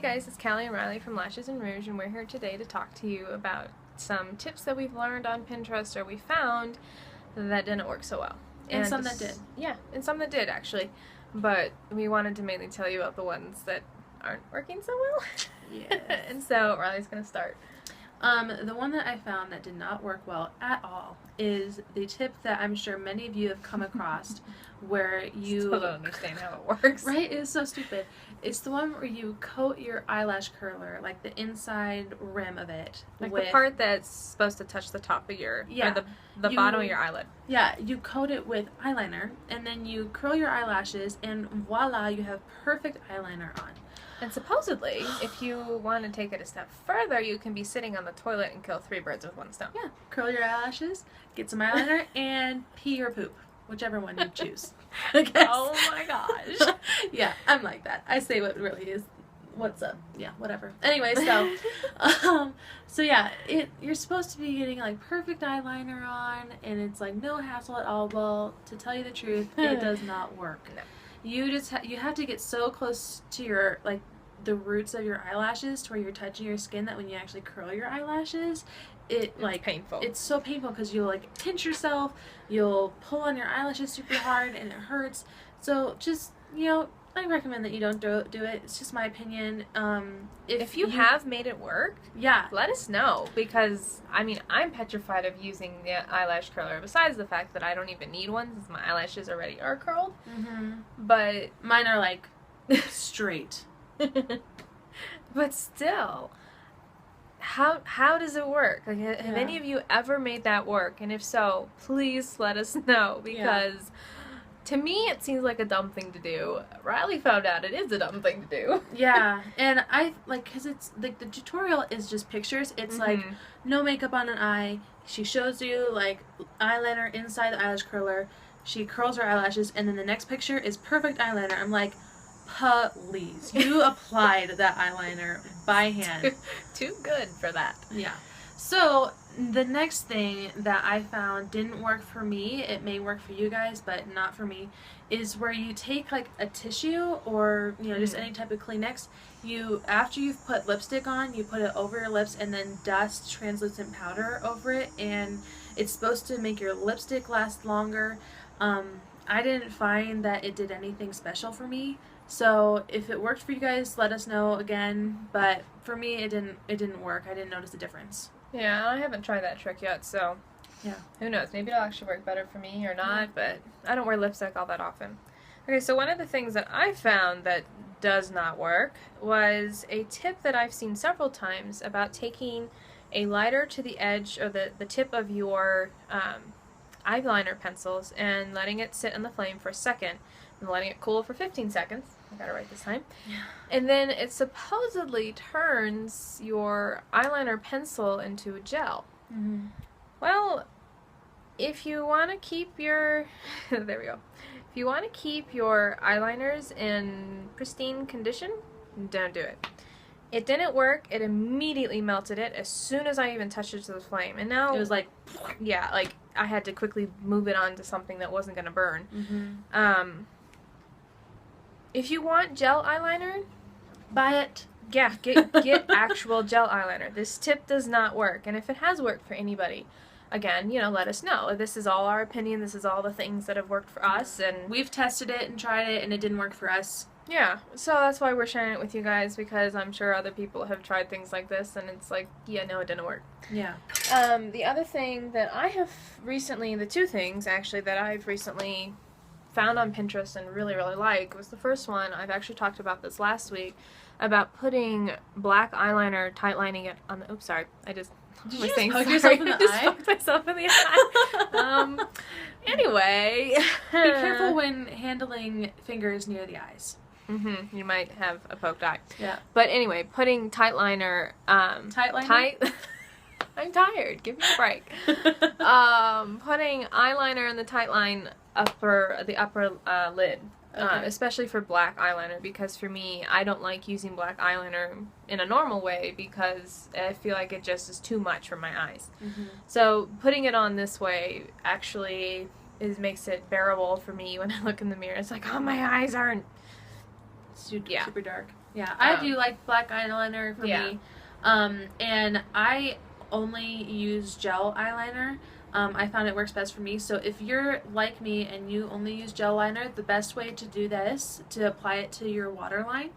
Hey guys, it's Callie and Riley from Lashes and Rouge, and we're here today to talk to you about some tips that we've learned on Pinterest or we found that didn't work so well. And some that did. Yeah, and some that did actually. But we wanted to mainly tell you about the ones that aren't working so well. Yes. And so Riley's going to start. The one that I found that did not work well at all is the tip that I'm sure many of you have come across where you... Still don't understand how it works. Right? It is so stupid. It's the one where you coat your eyelash curler, like the inside rim of it. Like with, the part that's supposed to touch the top of your... Yeah. Or the bottom of your eyelid. Yeah, you coat it with eyeliner, and then you curl your eyelashes, and voila, you have perfect eyeliner on. And supposedly, if you want to take it a step further, you can be sitting on the toilet and kill 3 birds with 1 stone. Yeah, curl your eyelashes, get some eyeliner, and pee or poop, whichever one you choose. I guess. Oh my gosh. Yeah, I'm like that. I say what really is. What's up? Yeah, whatever. Anyway, so yeah, you're supposed to be getting like perfect eyeliner on, and it's like no hassle at all. Well, to tell you the truth, it does not work. No. You just you have to get so close to your the roots of your eyelashes to where you're touching your skin that when you actually curl your eyelashes, it's painful. It's so painful because you'll like pinch yourself, you'll pull on your eyelashes super hard, and it hurts. So just I recommend that you don't do it. It's just my opinion. If you have made it work, yeah, let us know, because I mean I'm petrified of using the eyelash curler. Besides the fact that I don't even need one since my eyelashes already are curled. Mm-hmm. But mine are like straight. But still, how does it work? Like, have any of you ever made that work? And if so, please let us know, because to me it seems like a dumb thing to do. Riley found out it is a dumb thing to do. Yeah, and I because it's like the tutorial is just pictures. It's like no makeup on an eye. She shows you like eyeliner inside the eyelash curler. She curls her eyelashes, and then the next picture is perfect eyeliner. I'm like, please, you applied that eyeliner by hand. Too good for that. Yeah. So the next thing that I found didn't work for me, it may work for you guys, but not for me, is where you take like a tissue or just any type of Kleenex. After you've put lipstick on, you put it over your lips and then dust translucent powder over it, and it's supposed to make your lipstick last longer. I didn't find that it did anything special for me. So if it worked for you guys, let us know again. But for me, it didn't work. I didn't notice a difference. Yeah, I haven't tried that trick yet, so yeah, who knows? Maybe it'll actually work better for me or not. But I don't wear lipstick all that often. Okay, so one of the things that I found that does not work was a tip that I've seen several times about taking a lighter to the edge or the tip of your eyeliner pencils and letting it sit in the flame for a second and letting it cool for 15 seconds. I got it right this time. Yeah. And then it supposedly turns your eyeliner pencil into a gel. Mm-hmm. Well, if you want to keep your there we go. If you want to keep your eyeliners in pristine condition, don't do it. It didn't work. It immediately melted it as soon as I even touched it to the flame. And now it was like, yeah, like I had to quickly move it on to something that wasn't going to burn. Mm-hmm. If you want gel eyeliner, buy it. Yeah, get actual gel eyeliner. This tip does not work. And if it has worked for anybody, again, let us know. This is all our opinion. This is all the things that have worked for us. And we've tested it and tried it, and it didn't work for us. Yeah, so that's why we're sharing it with you guys, because I'm sure other people have tried things like this, and it's like, yeah, no, it didn't work. Yeah. The other thing that I have recently, the 2 things, actually, that I've recently found on Pinterest and really, really like, was the first one. I've actually talked about this last week, about putting black eyeliner, tight lining it on the, oops, sorry, I just... Did you just poke yourself in the eye? I just poked myself in the eye. Anyway. Be careful when handling fingers near the eyes. Mm-hmm. You might have a poked eye. Yeah. But anyway, putting tight liner... tight liner? I'm tired. Give me a break. Putting eyeliner in the tight line the upper lid. Okay. Especially for black eyeliner, because for me, I don't like using black eyeliner in a normal way because I feel like it just is too much for my eyes. Mm-hmm. So putting it on this way actually makes it bearable for me when I look in the mirror. It's like, oh, my eyes aren't Super dark. Yeah, I do like black eyeliner for me. And I only use gel eyeliner. I found it works best for me. So if you're like me and you only use gel liner, the best way to do this, to apply it to your waterline,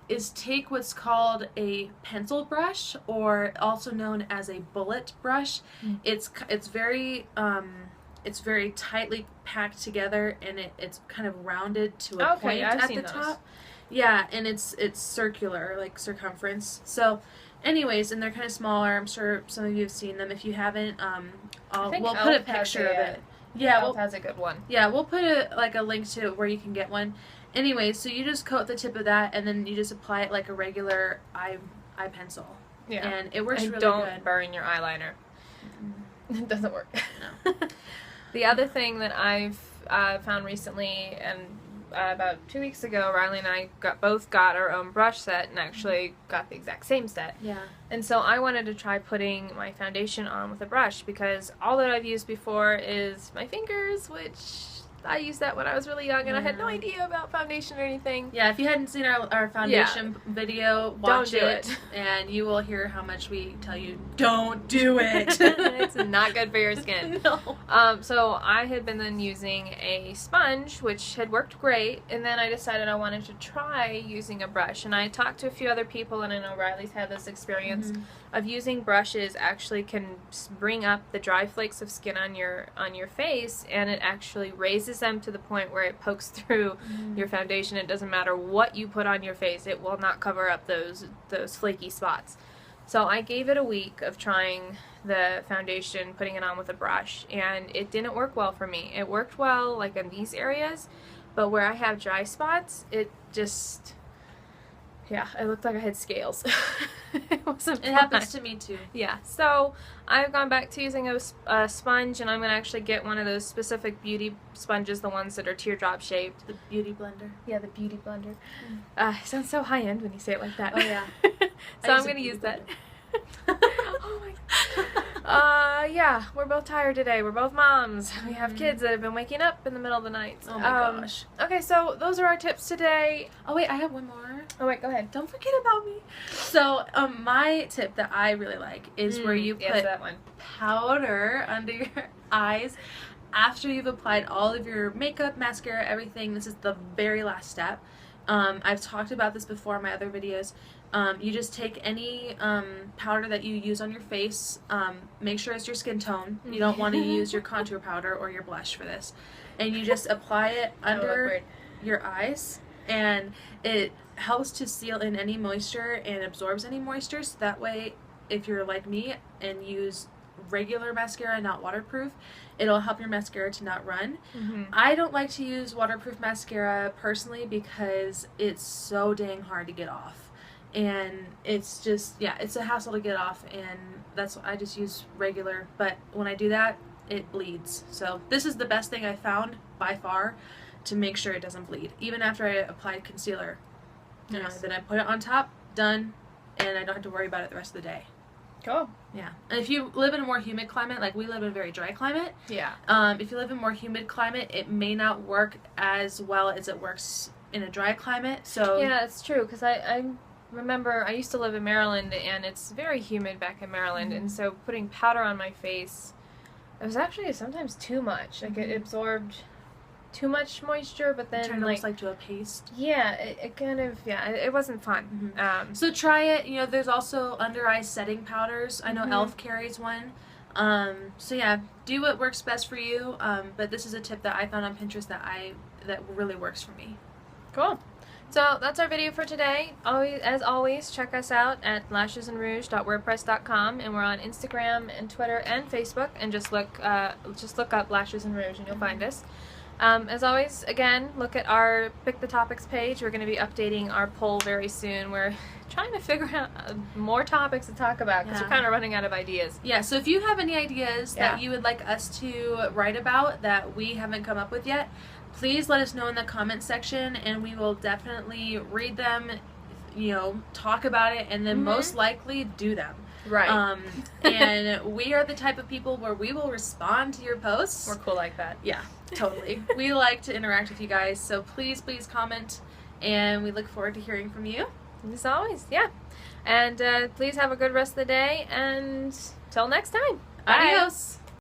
is take what's called a pencil brush, or also known as a bullet brush. It's very tightly packed together, and it's kind of rounded to a point at the top. Yeah, and it's circular, like circumference. So, anyways, and they're kind of smaller. I'm sure some of you have seen them. If you haven't, we'll put a picture of it. Yeah, Elf has a good one. Yeah, we'll put a link to where you can get one. Anyways, so you just coat the tip of that, and then you just apply it like a regular eye pencil. Yeah, and it works really good. Don't burn your eyeliner. It doesn't work. No. The other thing that I've found recently, and about 2 weeks ago, Riley and I both got our own brush set, and actually got the exact same set. Yeah. And so I wanted to try putting my foundation on with a brush, because all that I've used before is my fingers, which I used that when I was really young, and I had no idea about foundation or anything. Yeah, if you hadn't seen our foundation video, watch it, and you will hear how much we tell you, don't do it. It's not good for your skin. No. So I had been then using a sponge, which had worked great, and then I decided I wanted to try using a brush. And I talked to a few other people, and I know Riley's had this experience of using brushes actually can bring up the dry flakes of skin on your face, and it actually raises them to the point where it pokes through your foundation. It doesn't matter what you put on your face, it will not cover up those flaky spots. So I gave it a week of trying the foundation, putting it on with a brush, and it didn't work well for me. It worked well like in these areas, but where I have dry spots, it just, yeah, it looked like I had scales. It wasn't fun. It happens to me too. Yeah, so I've gone back to using a sponge, and I'm going to actually get one of those specific beauty sponges, the ones that are teardrop shaped. The beauty blender. Yeah, the beauty blender. It sounds so high-end when you say it like that. Oh, yeah. So I'm going to use that. Oh my God. Yeah, we're both tired today. We're both moms. We have kids that have been waking up in the middle of the night. Oh my gosh. Okay, so those are our tips today. Oh wait, I have one more. Oh wait, go ahead. Don't forget about me. So, my tip that I really like is where you put that one. powder under your eyes after you've applied all of your makeup, mascara, everything. This is the very last step. I've talked about this before in my other videos. You just take any powder that you use on your face, make sure it's your skin tone. You don't want to use your contour powder or your blush for this. And you just apply it under your eyes, and it helps to seal in any moisture and absorbs any moisture, so that way if you're like me and use regular mascara, not waterproof, it'll help your mascara to not run. I don't like to use waterproof mascara personally because it's so dang hard to get off, and it's just, yeah, it's a hassle to get off, and that's why I just use regular. But when I do that, it bleeds. So this is the best thing I found by far to make sure it doesn't bleed, even after I applied concealer. You know, then I put it on top, done, and I don't have to worry about it the rest of the day. Cool. Yeah. And if you live in a more humid climate, like we live in a very dry climate, if you live in a more humid climate, it may not work as well as it works in a dry climate. So yeah, it's true, because I remember I used to live in Maryland, and it's very humid back in Maryland, and so putting powder on my face, it was actually sometimes too much. Like it absorbed too much moisture, but then turned almost like to a paste. Yeah, it kind of, yeah, it wasn't fun. So try it. You know, there's also under eye setting powders. I know Elf carries one. So yeah, do what works best for you. But this is a tip that I found on Pinterest that really works for me. Cool. So that's our video for today. As always, check us out at lashesandrouge.wordpress.com, and we're on Instagram and Twitter and Facebook, and just look up Lashes and Rouge and you'll find us. As always, again, look at our Pick the Topics page. We're going to be updating our poll very soon. We're trying to figure out more topics to talk about because we're kind of running out of ideas. Yeah, so if you have any ideas that you would like us to write about that we haven't come up with yet, please let us know in the comment section, and we will definitely read them, you know, talk about it, and then most likely do them. Right. And we are the type of people where we will respond to your posts. We're cool like that. Yeah, totally. We like to interact with you guys, so please comment, and we look forward to hearing from you. As always, yeah. And please have a good rest of the day, and till next time. Bye. Adios.